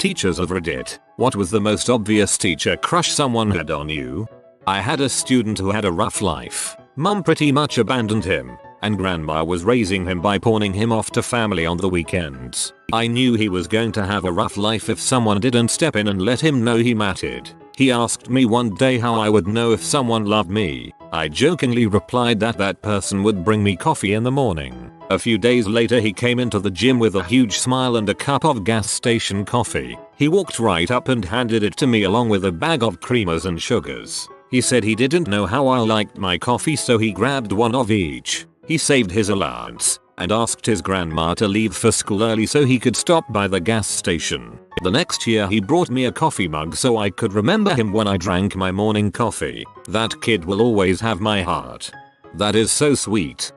Teachers of Reddit, what was the most obvious teacher crush someone had on you? I had a student who had a rough life. Mum pretty much abandoned him, and grandma was raising him by pawning him off to family on the weekends. I knew he was going to have a rough life if someone didn't step in and let him know he mattered. He asked me one day how I would know if someone loved me. I jokingly replied that that person would bring me coffee in the morning. A few days later he came into the gym with a huge smile and a cup of gas station coffee. He walked right up and handed it to me along with a bag of creamers and sugars. He said he didn't know how I liked my coffee, so he grabbed one of each. He saved his allowance and asked his grandma to leave for school early so he could stop by the gas station. The next year he brought me a coffee mug so I could remember him when I drank my morning coffee. That kid will always have my heart. That is so sweet.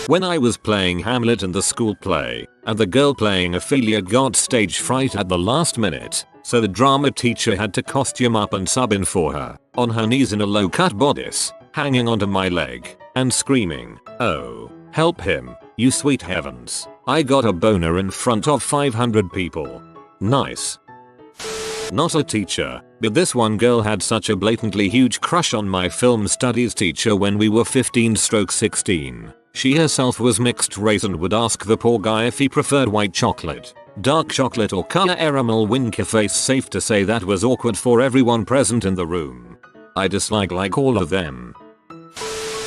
When I was playing Hamlet in the school play, and the girl playing Ophelia got stage fright at the last minute, so the drama teacher had to costume up and sub in for her, on her knees in a low-cut bodice, hanging onto my leg, and screaming, "Oh, help him, you sweet heavens." I got a boner in front of 500 people. Nice. Not a teacher, but this one girl had such a blatantly huge crush on my film studies teacher when we were 15-16. She herself was mixed race and would ask the poor guy if he preferred white chocolate, dark chocolate or caramel winker face. Safe to say that was awkward for everyone present in the room. I dislike all of them.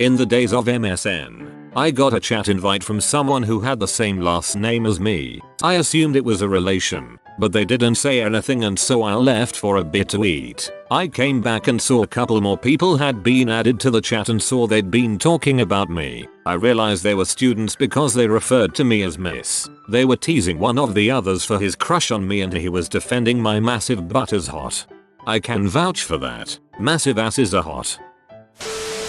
In the days of MSN, I got a chat invite from someone who had the same last name as me. I assumed it was a relation, but they didn't say anything, and so I left for a bit to eat. I came back and saw a couple more people had been added to the chat and saw they'd been talking about me. I realized they were students because they referred to me as Miss. They were teasing one of the others for his crush on me, and he was defending my massive butt as hot. I can vouch for that. Massive asses are hot.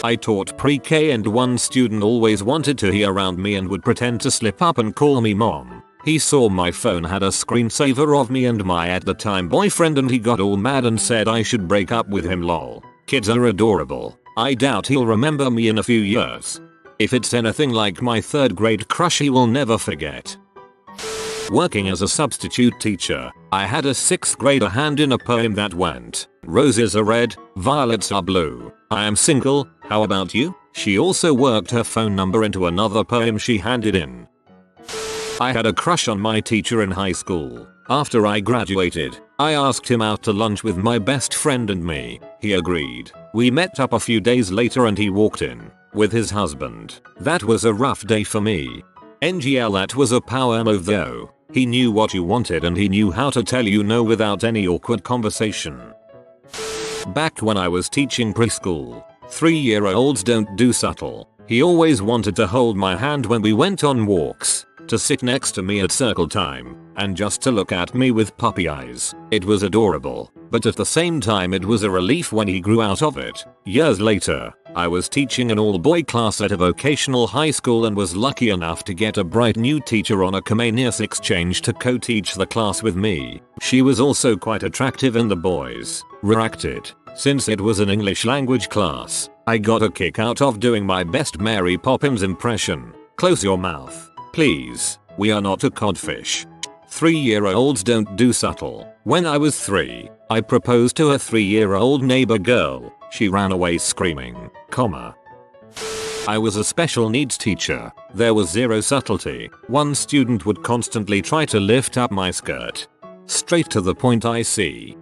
I taught pre-K and one student always wanted to be around me and would pretend to slip up and call me mom. He saw my phone had a screensaver of me and my at the time boyfriend, and he got all mad and said I should break up with him. Lol. Kids are adorable. I doubt he'll remember me in a few years. If it's anything like my 3rd grade crush, he will never forget. Working as a substitute teacher, I had a 6th grader hand in a poem that went, "Roses are red, violets are blue. I am single, how about you?" She also worked her phone number into another poem she handed in. I had a crush on my teacher in high school. After I graduated, I asked him out to lunch with my best friend and me. He agreed. We met up a few days later and he walked in with his husband. That was a rough day for me. NGL, that was a power move though. He knew what you wanted and he knew how to tell you no without any awkward conversation. Back when I was teaching preschool, 3-year-olds don't do subtle. He always wanted to hold my hand when we went on walks, to sit next to me at circle time, and just to look at me with puppy eyes. It was adorable, but at the same time it was a relief when he grew out of it. Years later, I was teaching an all-boy class at a vocational high school and was lucky enough to get a bright new teacher on a Comenius exchange to co-teach the class with me. She was also quite attractive and the boys reacted. Since it was an English language class, I got a kick out of doing my best Mary Poppins impression. "Close your mouth, please. We are not a codfish." 3-year-olds don't do subtle. When I was 3, I proposed to a 3-year-old neighbor girl. She ran away screaming, I was a special needs teacher. There was zero subtlety. One student would constantly try to lift up my skirt. Straight to the point, I see.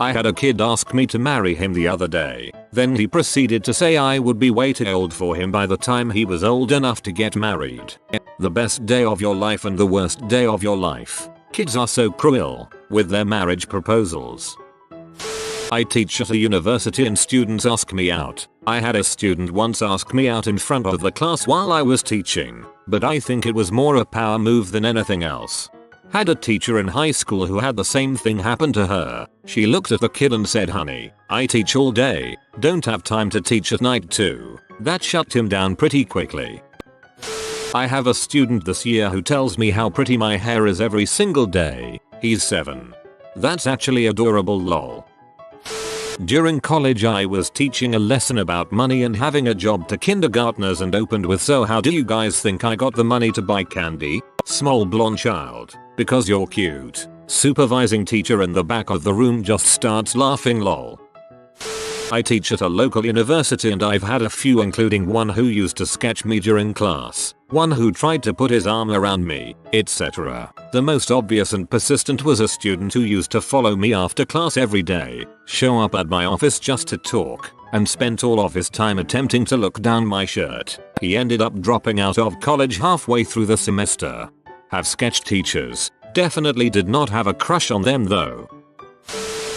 I had a kid ask me to marry him the other day. Then he proceeded to say I would be way too old for him by the time he was old enough to get married. The best day of your life and the worst day of your life. Kids are so cruel with their marriage proposals. I teach at a university and students ask me out. I had a student once ask me out in front of the class while I was teaching, but I think it was more a power move than anything else. Had a teacher in high school who had the same thing happen to her. She looked at the kid and said, "Honey, I teach all day, don't have time to teach at night too." That shut him down pretty quickly. I have a student this year who tells me how pretty my hair is every single day. He's 7. That's actually adorable, lol. During college I was teaching a lesson about money and having a job to kindergartners and opened with, "So how do you guys think I got the money to buy candy? Small blonde child. Because you're cute." Supervising teacher in the back of the room just starts laughing lol. I teach at a local university and I've had a few, including one who used to sketch me during class, one who tried to put his arm around me, etc. The most obvious and persistent was a student who used to follow me after class every day, show up at my office just to talk, and spent all of his time attempting to look down my shirt. He ended up dropping out of college halfway through the semester. Have sketch teachers. Definitely did not have a crush on them though.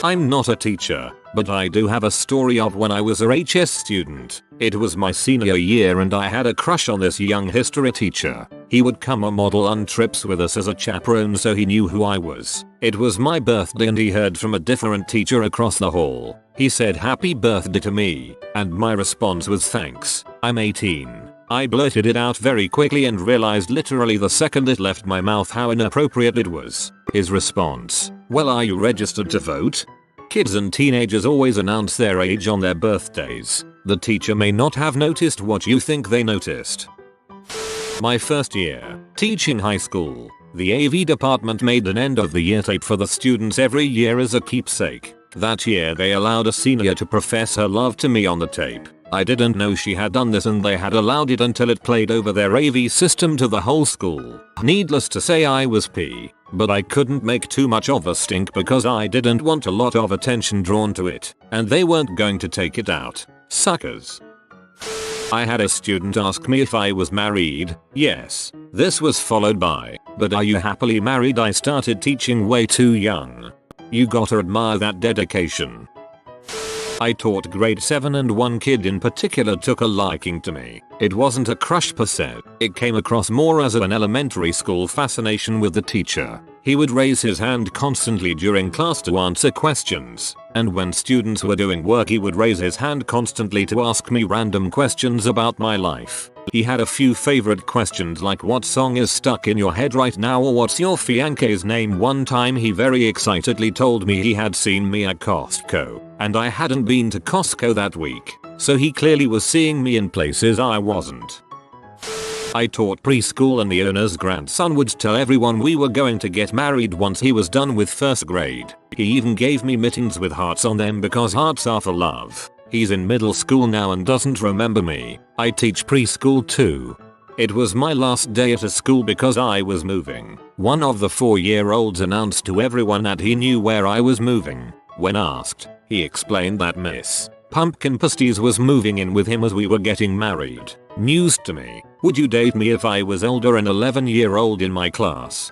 I'm not a teacher, but I do have a story of when I was a HS student. It was my senior year and I had a crush on this young history teacher. He would come and model on trips with us as a chaperone, so he knew who I was. It was my birthday and he heard from a different teacher across the hall. He said happy birthday to me, and my response was thanks, I'm 18. I blurted it out very quickly and realized literally the second it left my mouth how inappropriate it was. His response, well, are you registered to vote? Kids and teenagers always announce their age on their birthdays. The teacher may not have noticed what you think they noticed. My first year, teaching high school, the AV department made an end of the year tape for the students every year as a keepsake. That year they allowed a senior to profess her love to me on the tape. I didn't know she had done this and they had allowed it until it played over their AV system to the whole school. Needless to say I was P, but I couldn't make too much of a stink because I didn't want a lot of attention drawn to it, and they weren't going to take it out. Suckers. I had a student ask me if I was married. Yes. This was followed by, but are you happily married? I started teaching way too young. You gotta admire that dedication. I taught grade 7 and one kid in particular took a liking to me. It wasn't a crush per se, it came across more as an elementary school fascination with the teacher. He would raise his hand constantly during class to answer questions, and when students were doing work he would raise his hand constantly to ask me random questions about my life. He had a few favorite questions like what song is stuck in your head right now or what's your fiance's name. One time he very excitedly told me he had seen me at Costco, and I hadn't been to Costco that week, so he clearly was seeing me in places I wasn't. I taught preschool and the owner's grandson would tell everyone we were going to get married once he was done with first grade. He even gave me mittens with hearts on them because hearts are for love. He's in middle school now and doesn't remember me. I teach preschool too. It was my last day at a school because I was moving. One of the 4-year-olds announced to everyone that he knew where I was moving. When asked, he explained that Miss Pumpkin Pasties was moving in with him as we were getting married. News to me. Would you date me if I was older? An 11-year-old in my class.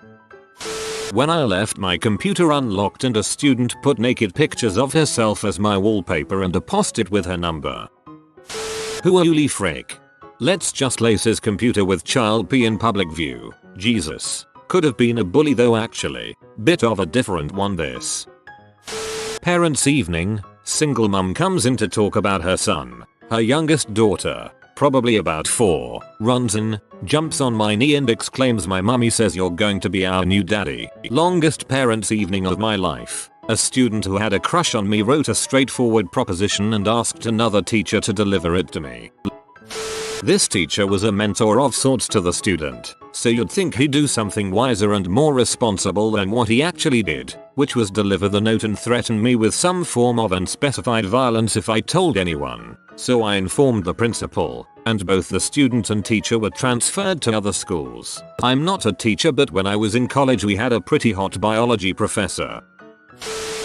When I left my computer unlocked and a student put naked pictures of herself as my wallpaper and a post-it with her number. Holy frick. Let's just lace his computer with child P in public view. Jesus. Could have been a bully though actually. Bit of a different one this. Parents' evening. Single mum comes in to talk about her son. Her youngest daughter, probably about 4, runs in, jumps on my knee and exclaims, my mummy says you're going to be our new daddy. Longest parents' evening of my life. A student who had a crush on me wrote a straightforward proposition and asked another teacher to deliver it to me. This teacher was a mentor of sorts to the student, so you'd think he'd do something wiser and more responsible than what he actually did, which was deliver the note and threaten me with some form of unspecified violence if I told anyone. So I informed the principal, and both the student and teacher were transferred to other schools. I'm not a teacher, but when I was in college we had a pretty hot biology professor.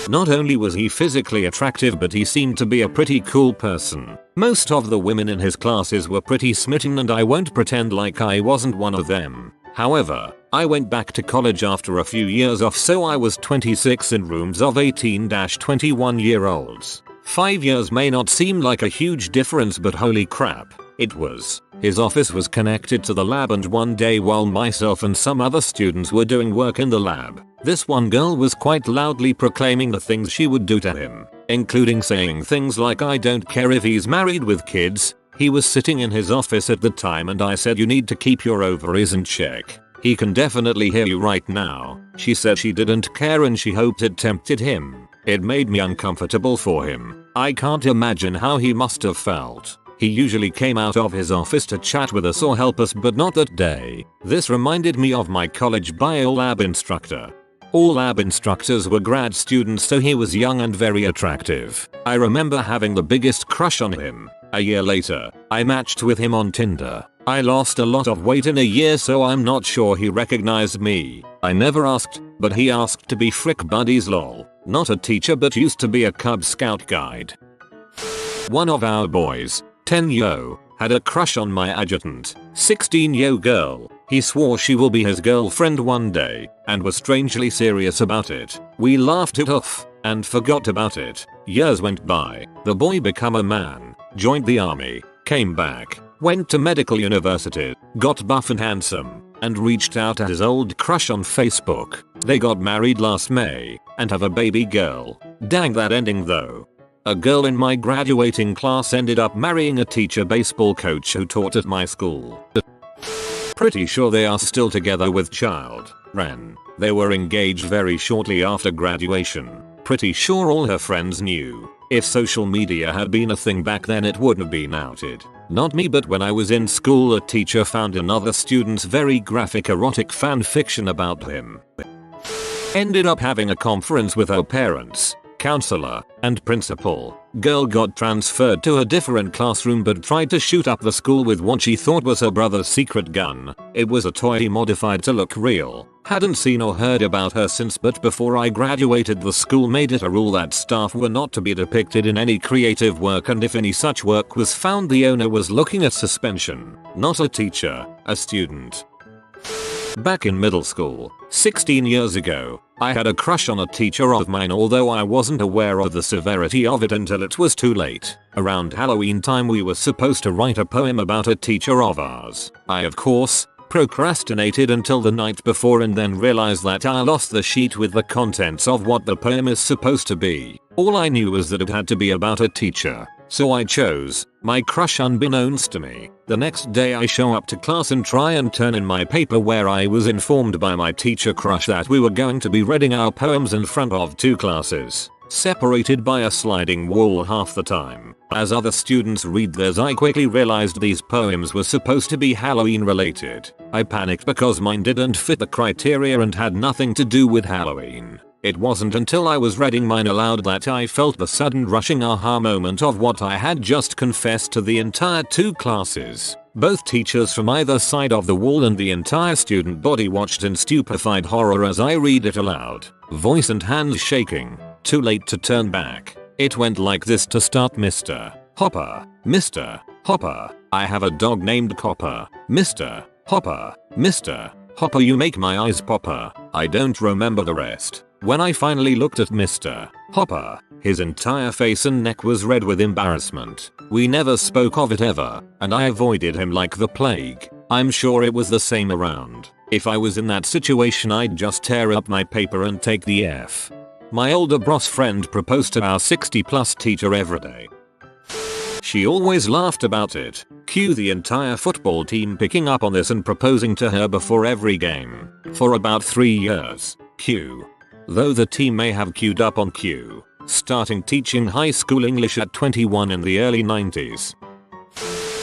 Not only was he physically attractive, but he seemed to be a pretty cool person. Most of the women in his classes were pretty smitten, and I won't pretend like I wasn't one of them. However, I went back to college after a few years off, so I was 26 in rooms of 18-21-year-olds. 5 years may not seem like a huge difference, but holy crap, it was. His office was connected to the lab, and one day while myself and some other students were doing work in the lab, this one girl was quite loudly proclaiming the things she would do to him, including saying things like, I don't care if he's married with kids. He was sitting in his office at the time and I said, you need to keep your ovaries in check. He can definitely hear you right now. She said she didn't care and she hoped it tempted him. It made me uncomfortable for him. I can't imagine how he must have felt. He usually came out of his office to chat with us or help us, but not that day. This reminded me of my college bio lab instructor. All lab instructors were grad students, so he was young and very attractive. I remember having the biggest crush on him. A year later, I matched with him on Tinder. I lost a lot of weight in a year, so I'm not sure he recognized me. I never asked, but he asked to be frick buddies lol. Not a teacher but used to be a Cub Scout guide. One of our boys, 10-yo, had a crush on my adjutant, 16-yo girl. He swore she will be his girlfriend one day, and was strangely serious about it. We laughed it off, and forgot about it. Years went by, the boy became a man, joined the army, came back, went to medical university, got buff and handsome, and reached out to his old crush on Facebook. They got married last May, and have a baby girl. Dang that ending though. A girl in my graduating class ended up marrying a teacher baseball coach who taught at my school. Pretty sure they are still together with child. Ren. They were engaged very shortly after graduation. Pretty sure all her friends knew. If social media had been a thing back then, it would have been outed. Not me, but when I was in school a teacher found another student's very graphic erotic fan fiction about him. Ended up having a conference with her parents, counselor, and principal. Girl got transferred to a different classroom but tried to shoot up the school with what she thought was her brother's secret gun. It was a toy he modified to look real. Hadn't seen or heard about her since, but before I graduated the school made it a rule that staff were not to be depicted in any creative work, and if any such work was found the owner was looking at suspension. Not a teacher, a student. Back in middle school, 16 years ago, I had a crush on a teacher of mine, although I wasn't aware of the severity of it until it was too late. Around Halloween time we were supposed to write a poem about a teacher of ours. I of course procrastinated until the night before and then realized that I lost the sheet with the contents of what the poem is supposed to be. All I knew was that it had to be about a teacher. So I chose my crush unbeknownst to me. The next day I show up to class and try and turn in my paper where I was informed by my teacher crush that we were going to be reading our poems in front of 2 classes, separated by a sliding wall half the time. As other students read theirs, I quickly realized these poems were supposed to be Halloween related. I panicked because mine didn't fit the criteria and had nothing to do with Halloween. It wasn't until I was reading mine aloud that I felt the sudden rushing aha moment of what I had just confessed to the entire 2 classes. Both teachers from either side of the wall and the entire student body watched in stupefied horror as I read it aloud, voice and hands shaking. Too late to turn back. It went like this to start. Mr. Hopper, Mr. Hopper, I have a dog named Copper. Mr. Hopper, Mr. Hopper, you make my eyes popper. I don't remember the rest. When I finally looked at Mr. Hopper, his entire face and neck was red with embarrassment. We never spoke of it ever, and I avoided him like the plague. I'm sure it was the same around. If I was in that situation I'd just tear up my paper and take the F. My older bros friend proposed to our 60+ teacher every day. She always laughed about it. Cue the entire football team picking up on this and proposing to her before every game. For about 3 years. Cue. Though the team may have queued up on Q, starting teaching high school English at 21 in the early 90s.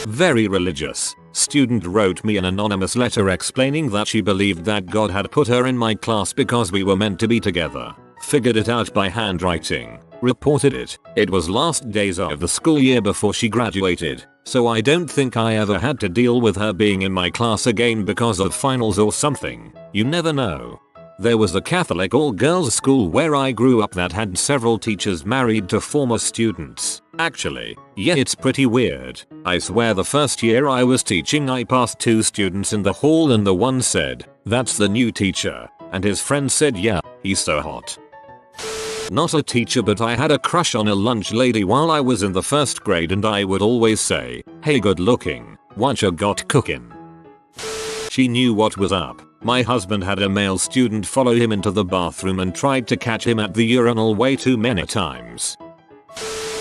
Very religious. Student wrote me an anonymous letter explaining that she believed that God had put her in my class because we were meant to be together. Figured it out by handwriting. Reported it. It was last days of the school year before she graduated, so I don't think I ever had to deal with her being in my class again because of finals or something. You never know. There was a Catholic all-girls school where I grew up that had several teachers married to former students. Actually, yeah, it's pretty weird. I swear the first year I was teaching I passed 2 students in the hall and the one said, "That's the new teacher," and his friend said, "Yeah, he's so hot." Not a teacher, but I had a crush on a lunch lady while I was in the 1st grade, and I would always say, "Hey, good looking, what you got cooking?" She knew what was up. My husband had a male student follow him into the bathroom and tried to catch him at the urinal way too many times.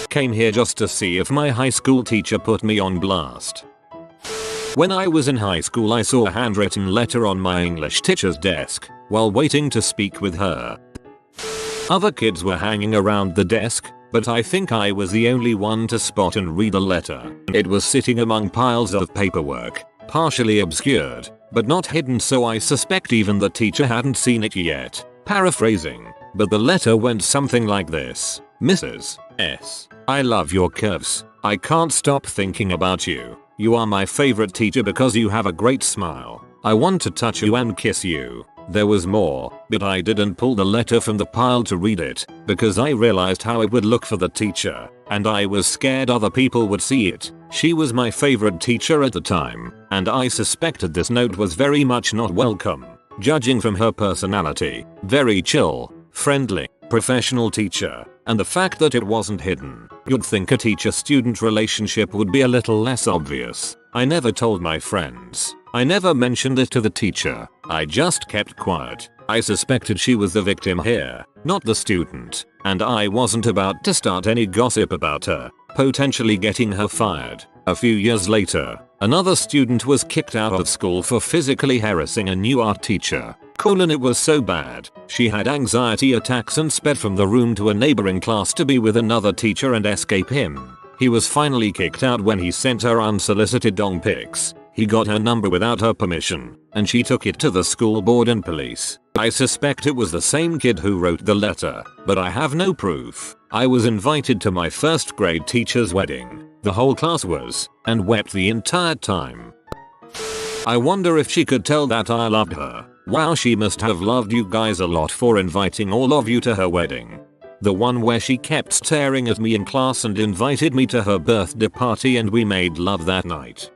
Came here just to see if my high school teacher put me on blast. When I was in high school I saw a handwritten letter on my English teacher's desk while waiting to speak with her. Other kids were hanging around the desk, but I think I was the only one to spot and read the letter. It was sitting among piles of paperwork, partially obscured, but not hidden, so I suspect even the teacher hadn't seen it yet. Paraphrasing, but the letter went something like this. Mrs. S. I love your curves. I can't stop thinking about you. You are my favorite teacher because you have a great smile. I want to touch you and kiss you. There was more, but I didn't pull the letter from the pile to read it because I realized how it would look for the teacher, and I was scared other people would see it. She was my favorite teacher at the time, and I suspected this note was very much not welcome. Judging from her personality, very chill, friendly, professional teacher, and the fact that it wasn't hidden, you'd think a teacher-student relationship would be a little less obvious. I never told my friends. I never mentioned it to the teacher. I just kept quiet. I suspected she was the victim here, not the student, and I wasn't about to start any gossip about her, potentially getting her fired. A few years later, another student was kicked out of school for physically harassing a new art teacher. It was so bad, she had anxiety attacks and sped from the room to a neighboring class to be with another teacher and escape him. He was finally kicked out when he sent her unsolicited dong pics. He got her number without her permission, and she took it to the school board and police. I suspect it was the same kid who wrote the letter, but I have no proof. I was invited to my first grade teacher's wedding. The whole class was, and wept the entire time. I wonder if she could tell that I loved her. Wow, she must have loved you guys a lot for inviting all of you to her wedding. The one where she kept staring at me in class and invited me to her birthday party and we made love that night.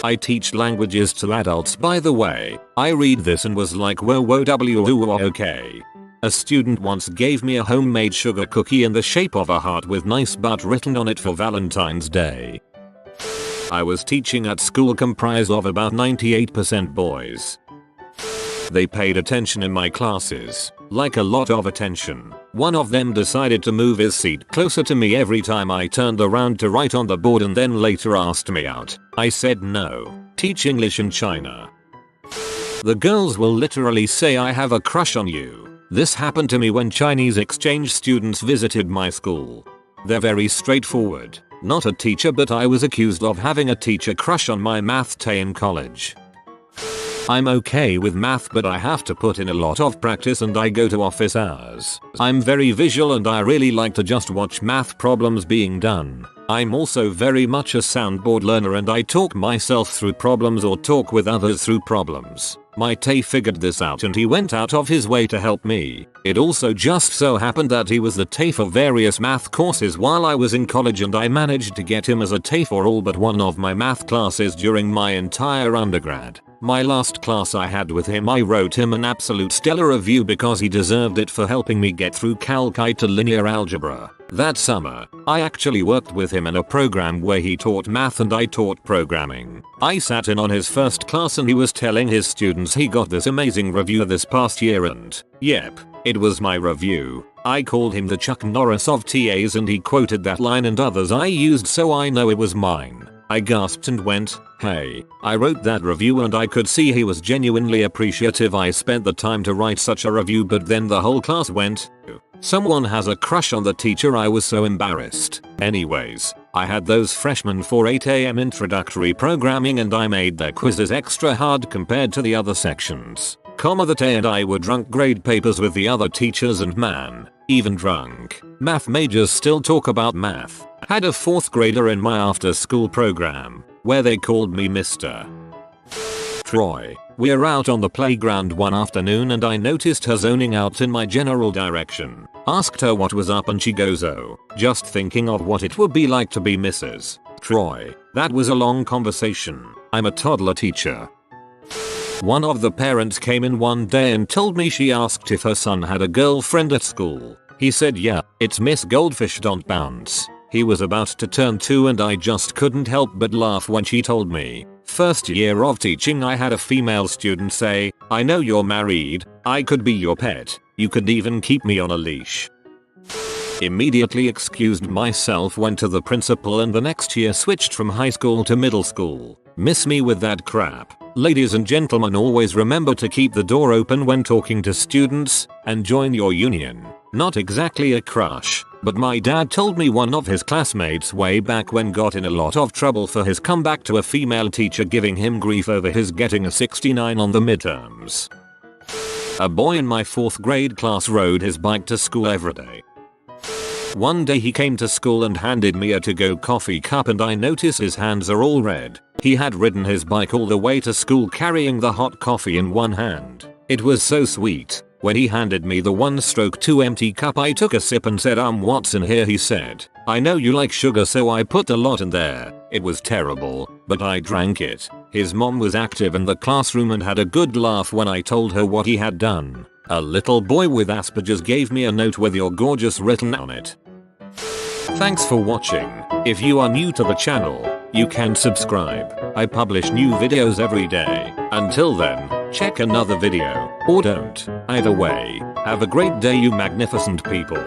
I teach languages to adults, by the way. I read this and was like whoa okay. A student once gave me a homemade sugar cookie in the shape of a heart with nice butt written on it for Valentine's Day. I was teaching at school comprised of about 98% boys. They paid attention in my classes, like a lot of attention. One of them decided to move his seat closer to me every time I turned around to write on the board and then later asked me out. I said no. Teach English in China. The girls will literally say I have a crush on you. This happened to me when Chinese exchange students visited my school. They're very straightforward. Not a teacher, but I was accused of having a teacher crush on my math tay in college. I'm okay with math, but I have to put in a lot of practice and I go to office hours. I'm very visual and I really like to just watch math problems being done. I'm also very much a soundboard learner and I talk myself through problems or talk with others through problems. My tay figured this out and he went out of his way to help me. It also just so happened that he was the tay for various math courses while I was in college and I managed to get him as a tay for all but one of my math classes during my entire undergrad. My last class I had with him, I wrote him an absolute stellar review because he deserved it for helping me get through Calc to linear algebra. That summer, I actually worked with him in a program where he taught math and I taught programming. I sat in on his first class and he was telling his students he got this amazing review this past year and, yep, it was my review. I called him the Chuck Norris of TAs and he quoted that line and others I used, so I know it was mine. I gasped and went, hey, I wrote that review, and I could see he was genuinely appreciative I spent the time to write such a review, but then the whole class went, someone has a crush on the teacher. I was so embarrassed. Anyways, I had those freshmen for 8 AM introductory programming and I made their quizzes extra hard compared to the other sections. The Tay and I were drunk grade papers with the other teachers and man, even drunk math majors still talk about math. Had a 4th grader in my after school program, where they called me Mr. Troy. We're out on the playground one afternoon and I noticed her zoning out in my general direction. Asked her what was up and she goes, oh, just thinking of what it would be like to be Mrs. Troy. That was a long conversation. I'm a toddler teacher. One of the parents came in one day and told me she asked if her son had a girlfriend at school. He said yeah, it's Miss Goldfish don't bounce. He was about to turn 2 and I just couldn't help but laugh when she told me. First year of teaching I had a female student say, I know you're married, I could be your pet, you could even keep me on a leash. Immediately excused myself, went to the principal and the next year switched from high school to middle school. Miss me with that crap. Ladies and gentlemen, always remember to keep the door open when talking to students and join your union. Not exactly a crush, but my dad told me one of his classmates way back when got in a lot of trouble for his comeback to a female teacher giving him grief over his getting a 69 on the midterms. A boy in my 4th grade class rode his bike to school every day. One day he came to school and handed me a to-go coffee cup and I noticed his hands are all red. He had ridden his bike all the way to school carrying the hot coffee in one hand. It was so sweet. When he handed me the 1/2 empty cup I took a sip and said what's in here, he said. I know you like sugar so I put a lot in there. It was terrible, but I drank it. His mom was active in the classroom and had a good laugh when I told her what he had done. A little boy with Asperger's gave me a note with "You're gorgeous" written on it. Thanks for watching. If you are new to the channel, you can subscribe. I publish new videos every day. Until then, check another video, or don't. Either way, have a great day you magnificent people.